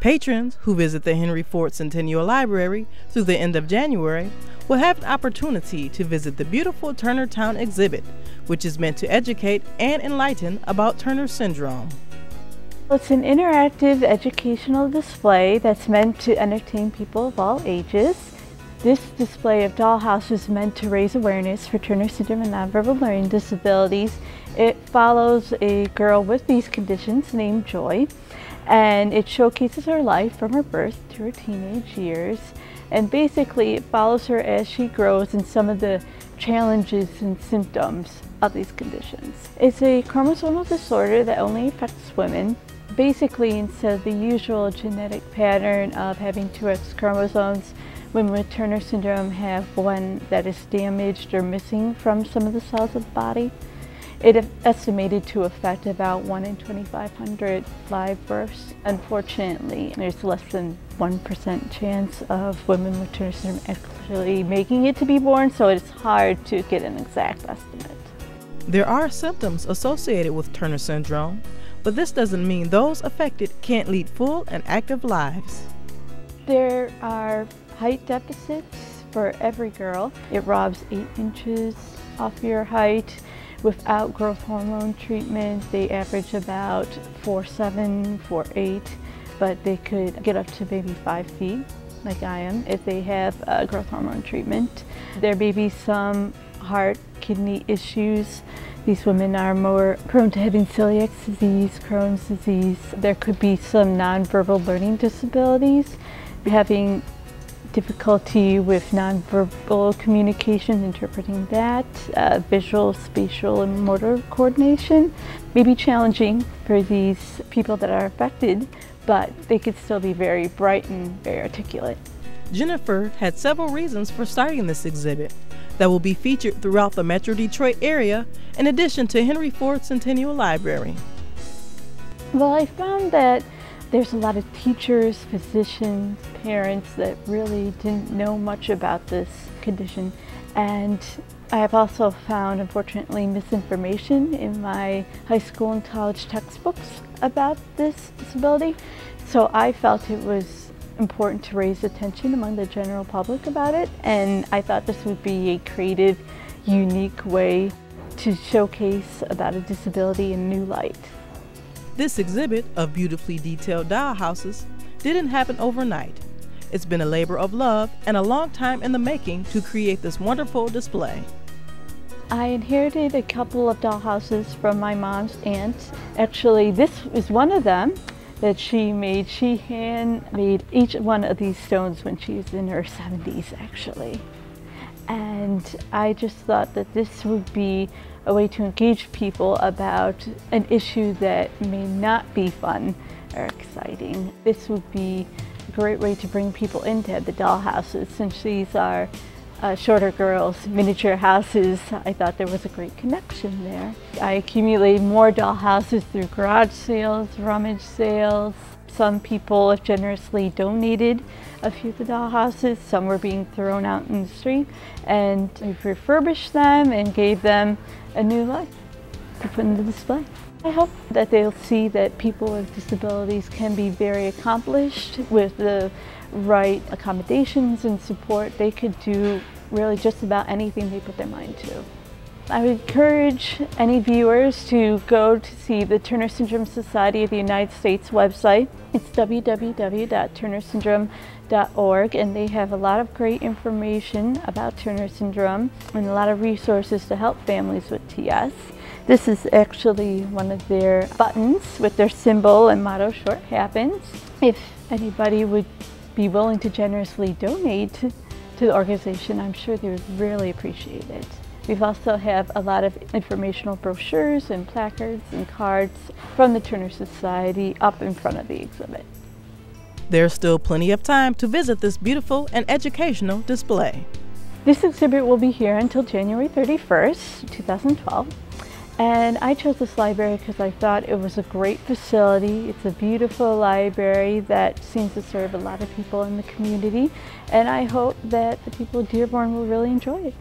Patrons who visit the Henry Ford Centennial Library through the end of January will have an opportunity to visit the beautiful Turner Town exhibit, which is meant to educate and enlighten about Turner syndrome. It's an interactive educational display that's meant to entertain people of all ages. This display of dollhouses is meant to raise awareness for Turner syndrome and nonverbal learning disabilities. It follows a girl with these conditions named Joy, and it showcases her life from her birth to her teenage years. And basically it follows her as she grows and some of the challenges and symptoms of these conditions. It's a chromosomal disorder that only affects women. Basically, instead of the usual genetic pattern of having two X chromosomes, women with Turner syndrome have one that is damaged or missing from some of the cells of the body. It is estimated to affect about 1 in 2,500 live births. Unfortunately, there's less than 1% chance of women with Turner syndrome actually making it to be born, so it's hard to get an exact estimate. There are symptoms associated with Turner syndrome, but this doesn't mean those affected can't lead full and active lives. There are height deficits for every girl. It robs 8 inches off your height. Without growth hormone treatment, they average about 4'7", 4'8", but they could get up to maybe 5 feet, like I am, if they have growth hormone treatment. There may be some heart, kidney issues. These women are more prone to having celiac disease, Crohn's disease. There could be some nonverbal learning disabilities, having difficulty with nonverbal communication, interpreting that, visual, spatial, and motor coordination may be challenging for these people that are affected, but they could still be very bright and very articulate. Jennifer had several reasons for starting this exhibit that will be featured throughout the Metro Detroit area, in addition to Henry Ford Centennial Library. Well, I found that there's a lot of teachers, physicians, parents that really didn't know much about this condition. And I have also found, unfortunately, misinformation in my high school and college textbooks about this disability. So I felt it was important to raise attention among the general public about it. And I thought this would be a creative, unique way to showcase about a disability in new light. This exhibit of beautifully detailed dollhouses didn't happen overnight. It's been a labor of love and a long time in the making to create this wonderful display. I inherited a couple of dollhouses from my mom's aunt. Actually, this is one of them that she made. She hand-made each one of these stones when she was in her 70s, actually. And I just thought that this would be a way to engage people about an issue that may not be fun or exciting. This would be a great way to bring people into the dollhouses. Since these are shorter girls' miniature houses, I thought there was a great connection there. I accumulated more dollhouses through garage sales, rummage sales. Some people have generously donated a few of the dollhouses. Some were being thrown out in the street, and we've refurbished them and gave them a new life to put in the display. I hope that they'll see that people with disabilities can be very accomplished with the right accommodations and support. They could do really just about anything they put their mind to. I would encourage any viewers to go to see the Turner Syndrome Society of the United States website. It's www.turnersyndrome.org, and they have a lot of great information about Turner syndrome and a lot of resources to help families with TS. This is actually one of their buttons with their symbol and motto, "Short Happens." If anybody would be willing to generously donate to the organization, I'm sure they would really appreciate it. We also have a lot of informational brochures and placards and cards from the Turner Society up in front of the exhibit. There's still plenty of time to visit this beautiful and educational display. This exhibit will be here until January 31st, 2012. And I chose this library because I thought it was a great facility. It's a beautiful library that seems to serve a lot of people in the community. And I hope that the people of Dearborn will really enjoy it.